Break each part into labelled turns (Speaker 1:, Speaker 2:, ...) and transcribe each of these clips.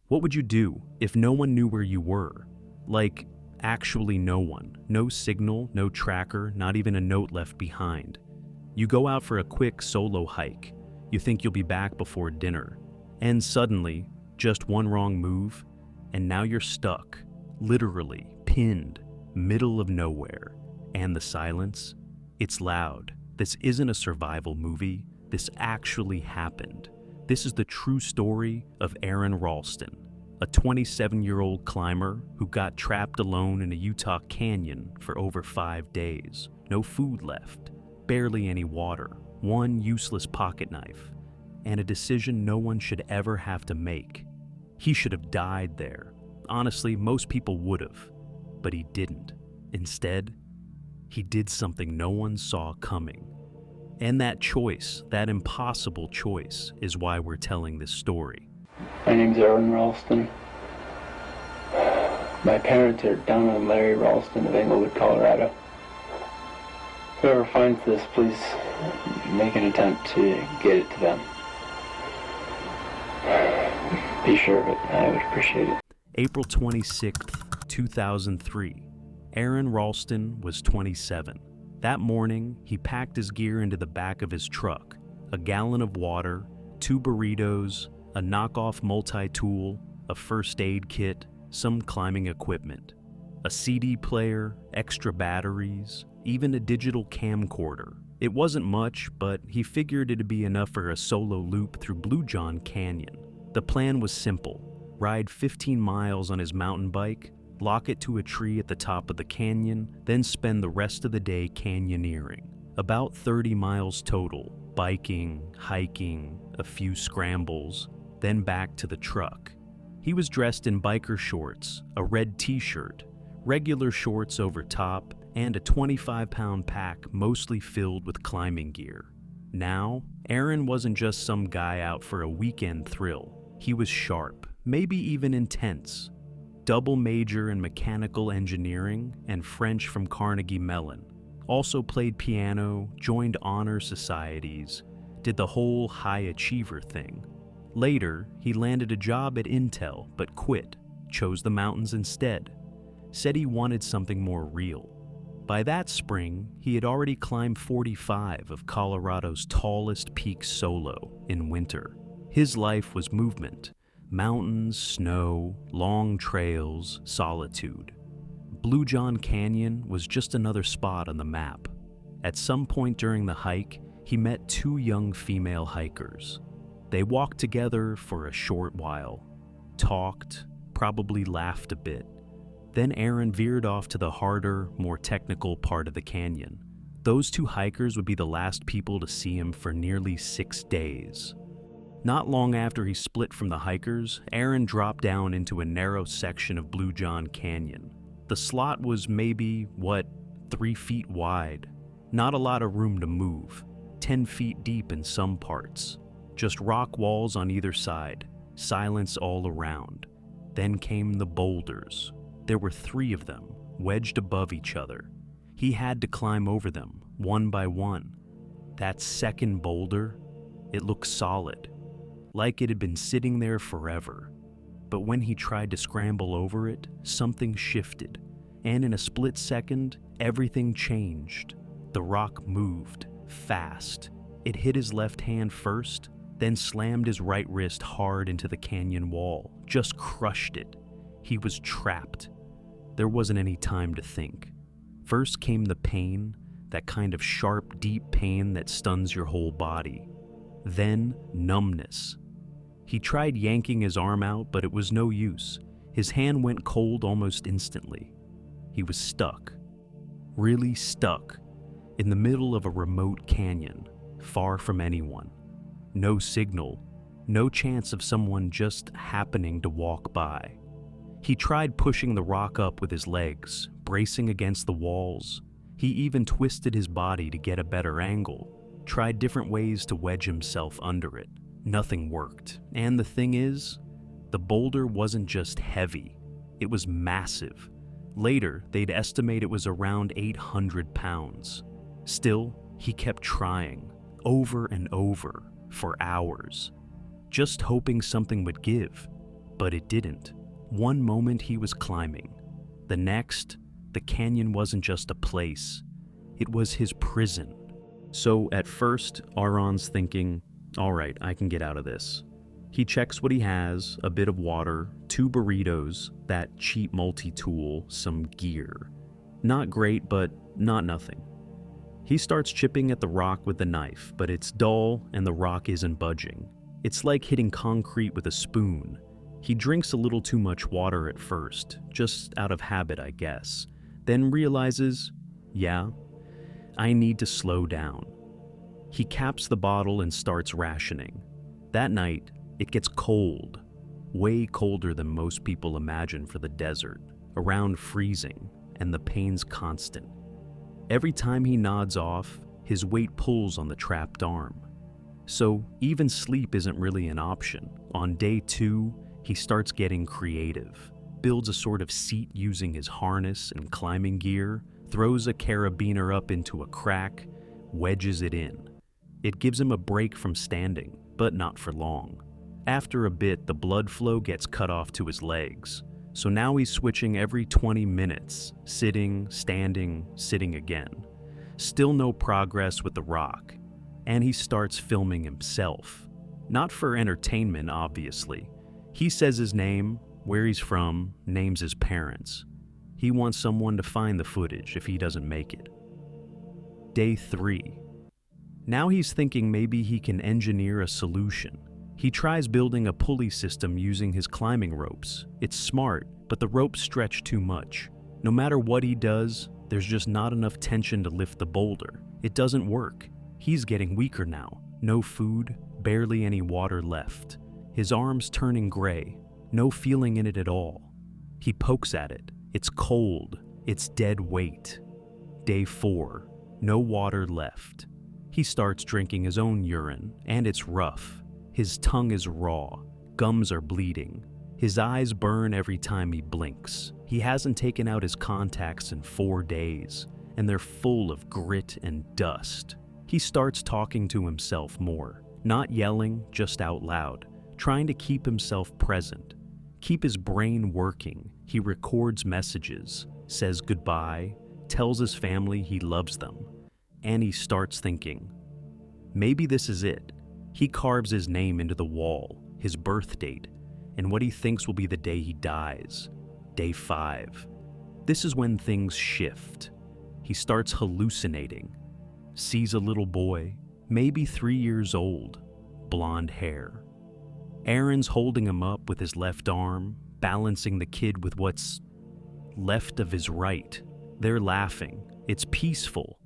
Speaker 1: What would you do if no one knew where you were? Like, actually no one. No signal, no tracker, not even a note left behind. You go out for a quick solo hike. You think you'll be back before dinner. And suddenly, just one wrong move, and now you're stuck, literally pinned, middle of nowhere. And the silence? It's loud. This isn't a survival movie. This actually happened. This is the true story of Aron Ralston, a 27-year-old climber who got trapped alone in a Utah canyon for over 5 days. No food left, barely any water, one useless pocket knife, and a decision no one should ever have to make. He should have died there. Honestly, most people would have, but he didn't. Instead, he did something no one saw coming. And that choice, that impossible choice, is why we're telling this story.
Speaker 2: My name's Aron Ralston. My parents are Donna and Larry Ralston of Englewood, Colorado. Whoever finds this, please make an attempt to get it to them. Be sure of it. I would appreciate it.
Speaker 1: April 26th, 2003. Aron Ralston was 27. That morning, he packed his gear into the back of his truck. A gallon of water, 2 burritos, a knockoff multi-tool, a first aid kit, some climbing equipment, a CD player, extra batteries, even a digital camcorder. It wasn't much, but he figured it'd be enough for a solo loop through Blue John Canyon. The plan was simple: ride 15 miles on his mountain bike, lock it to a tree at the top of the canyon, then spend the rest of the day canyoneering. About 30 miles total, biking, hiking, a few scrambles, then back to the truck. He was dressed in biker shorts, a red t-shirt, regular shorts over top, and a 25-pound pack mostly filled with climbing gear. Now, Aron wasn't just some guy out for a weekend thrill. He was sharp, maybe even intense. Double major in mechanical engineering and French from Carnegie Mellon. Also played piano, joined honor societies, did the whole high achiever thing. Later, he landed a job at Intel, but quit, chose the mountains instead. Said he wanted something more real. By that spring, he had already climbed 45 of Colorado's tallest peaks solo in winter. His life was movement. Mountains, snow, long trails, solitude. Blue John Canyon was just another spot on the map. At some point during the hike, he met 2 young female hikers. They walked together for a short while, talked, probably laughed a bit. Then Aron veered off to the harder, more technical part of the canyon. Those 2 hikers would be the last people to see him for nearly 6 days. Not long after he split from the hikers, Aron dropped down into a narrow section of Blue John Canyon. The slot was maybe, 3 feet wide. Not a lot of room to move, 10 feet deep in some parts. Just rock walls on either side, silence all around. Then came the boulders. There were 3 of them, wedged above each other. He had to climb over them, one by one. That second boulder, it looked solid, like it had been sitting there forever. But when he tried to scramble over it, something shifted, and in a split second, everything changed. The rock moved, fast. It hit his left hand first, then slammed his right wrist hard into the canyon wall, just crushed it. He was trapped. There wasn't any time to think. First came the pain, that kind of sharp, deep pain that stuns your whole body. Then numbness. He tried yanking his arm out, but it was no use. His hand went cold almost instantly. He was stuck. Really stuck. In the middle of a remote canyon, far from anyone. No signal, no chance of someone just happening to walk by. He tried pushing the rock up with his legs, bracing against the walls. He even twisted his body to get a better angle, tried different ways to wedge himself under it. Nothing worked. And the thing is, the boulder wasn't just heavy, it was massive. Later, they'd estimate it was around 800 pounds. Still, he kept trying, over and over, for hours, just hoping something would give. But it didn't. One moment he was climbing. The next, the canyon wasn't just a place. It was his prison. So at first, Aron's thinking, all right, I can get out of this. He checks what he has, a bit of water, 2 burritos, that cheap multi-tool, some gear. Not great, but not nothing. He starts chipping at the rock with the knife, but it's dull and the rock isn't budging. It's like hitting concrete with a spoon. He drinks a little too much water at first, just out of habit, I guess, then realizes, yeah, I need to slow down. He caps the bottle and starts rationing. That night, it gets cold, way colder than most people imagine for the desert, around freezing, and the pain's constant. Every time he nods off, his weight pulls on the trapped arm. So even sleep isn't really an option. On day 2, he starts getting creative, builds a sort of seat using his harness and climbing gear, throws a carabiner up into a crack, wedges it in. It gives him a break from standing, but not for long. After a bit, the blood flow gets cut off to his legs, so now he's switching every 20 minutes, sitting, standing, sitting again. Still no progress with the rock, and he starts filming himself. Not for entertainment, obviously. He says his name, where he's from, names his parents. He wants someone to find the footage if he doesn't make it. Day 3. Now he's thinking maybe he can engineer a solution. He tries building a pulley system using his climbing ropes. It's smart, but the ropes stretch too much. No matter what he does, there's just not enough tension to lift the boulder. It doesn't work. He's getting weaker now. No food, barely any water left. His arm's turning gray, no feeling in it at all. He pokes at it. It's cold. It's dead weight. Day 4. No water left. He starts drinking his own urine, and it's rough. His tongue is raw. Gums are bleeding. His eyes burn every time he blinks. He hasn't taken out his contacts in 4 days, and they're full of grit and dust. He starts talking to himself more, not yelling, just out loud, trying to keep himself present, keep his brain working. He records messages, says goodbye, tells his family he loves them, and he starts thinking, maybe this is it. He carves his name into the wall, his birth date, and what he thinks will be the day he dies. Day 5. This is when things shift. He starts hallucinating, sees a little boy, maybe 3 years old, blonde hair. Aron's holding him up with his left arm, balancing the kid with what's left of his right. They're laughing. It's peaceful.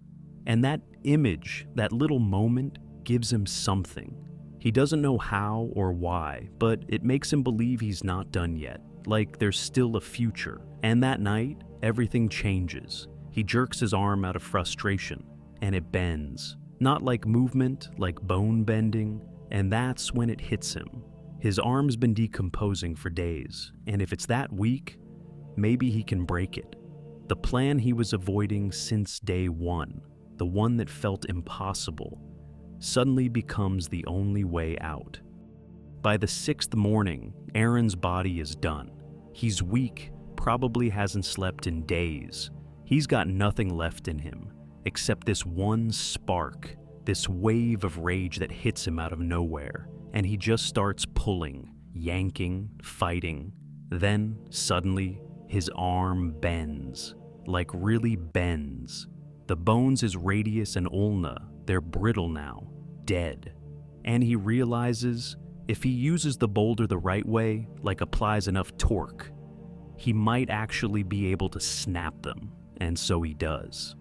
Speaker 1: And that image, that little moment, gives him something. He doesn't know how or why, but it makes him believe he's not done yet, like there's still a future. And that night, everything changes. He jerks his arm out of frustration, and it bends. Not like movement, like bone bending, and that's when it hits him. His arm's been decomposing for days, and if it's that weak, maybe he can break it. The plan he was avoiding since day 1, the one that felt impossible, suddenly becomes the only way out. By the 6th morning, Aron's body is done. He's weak, probably hasn't slept in days. He's got nothing left in him, except this one spark, this wave of rage that hits him out of nowhere, and he just starts pulling, yanking, fighting. Then, suddenly, his arm bends, like really bends. The bones, his radius and ulna, they're brittle now, dead. And he realizes if he uses the boulder the right way, like applies enough torque, he might actually be able to snap them, and so he does.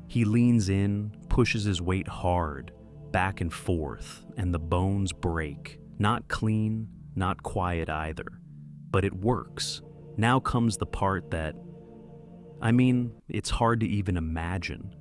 Speaker 1: He leans in, pushes his weight hard, back and forth, and the bones break. Not clean, not quiet either, but it works. Now comes the part that, it's hard to even imagine.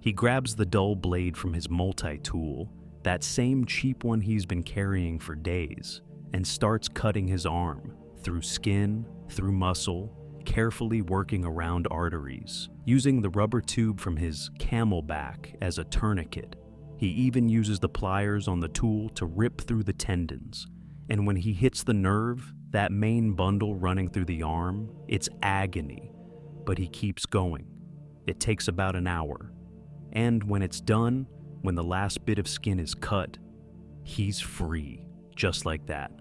Speaker 1: He grabs the dull blade from his multi-tool, that same cheap one he's been carrying for days, and starts cutting his arm, through skin, through muscle, carefully working around arteries, using the rubber tube from his camelback as a tourniquet. He even uses the pliers on the tool to rip through the tendons, and when he hits the nerve, That main bundle running through the arm, it's agony, but he keeps going. It takes about an hour. And when it's done, when the last bit of skin is cut, he's free, just like that.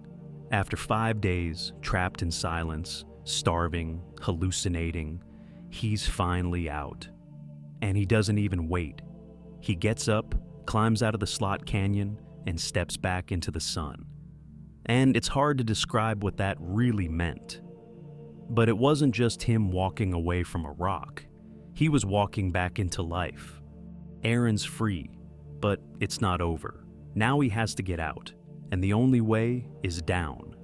Speaker 1: After 5 days, trapped in silence, starving, hallucinating, he's finally out. And he doesn't even wait. He gets up, climbs out of the slot canyon, and steps back into the sun. And it's hard to describe what that really meant. But it wasn't just him walking away from a rock. He was walking back into life. Aron's free, but it's not over. Now he has to get out, and the only way is down.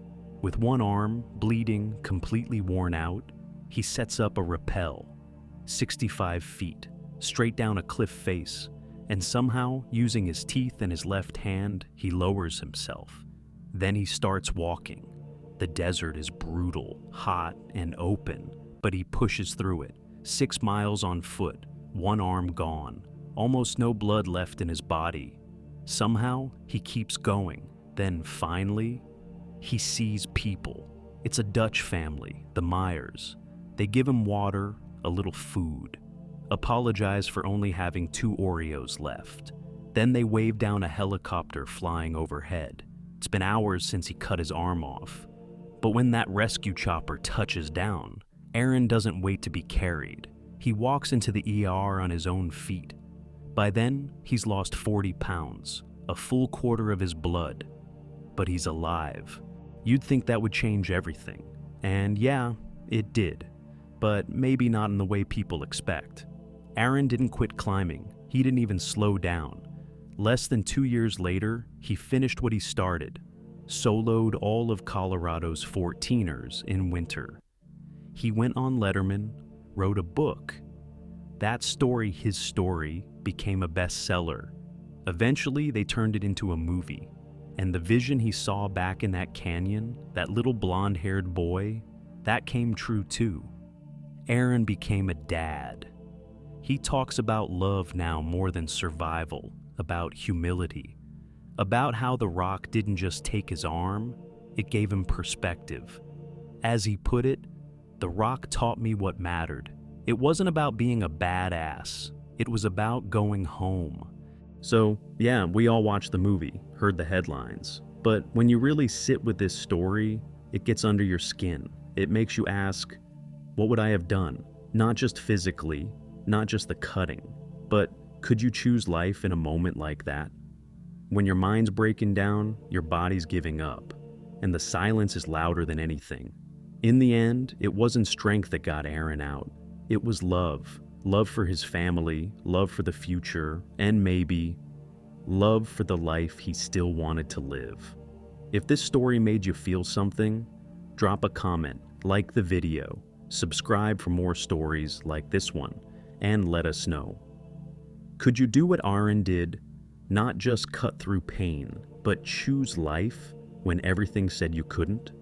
Speaker 1: With one arm, bleeding, completely worn out, he sets up a rappel, 65 feet, straight down a cliff face, and somehow, using his teeth and his left hand, he lowers himself. Then he starts walking. The desert is brutal, hot, and open, but he pushes through it. 6 miles on foot, one arm gone, almost no blood left in his body. Somehow, he keeps going. Then finally, he sees people. It's a Dutch family, the Myers. They give him water, a little food, apologize for only having 2 Oreos left. Then they wave down a helicopter flying overhead. It's been hours since he cut his arm off. But when that rescue chopper touches down, Aron doesn't wait to be carried. He walks into the ER on his own feet. By then, he's lost 40 pounds, a full quarter of his blood. But he's alive. You'd think that would change everything. And yeah, it did. But maybe not in the way people expect. Aron didn't quit climbing. He didn't even slow down. Less than 2 years later, he finished what he started. Soloed all of Colorado's 14ers in winter. He went on Letterman, wrote a book. That story, his story, became a bestseller. Eventually, they turned it into a movie. And the vision he saw back in that canyon, that little blonde-haired boy, that came true too. Aron became a dad. He talks about love now more than survival, about humility, about how the rock didn't just take his arm, it gave him perspective. As he put it, the rock taught me what mattered. It wasn't about being a badass. It was about going home. So, yeah, we all watched the movie, heard the headlines. But when you really sit with this story, it gets under your skin. It makes you ask, what would I have done? Not just physically, not just the cutting, but could you choose life in a moment like that? When your mind's breaking down, your body's giving up, and the silence is louder than anything. In the end, it wasn't strength that got Aron out. It was love. Love for his family, love for the future, and maybe love for the life he still wanted to live. If this story made you feel something, drop a comment, like the video, subscribe for more stories like this one, and let us know. Could you do what Aron did? Not just cut through pain, but choose life when everything said you couldn't?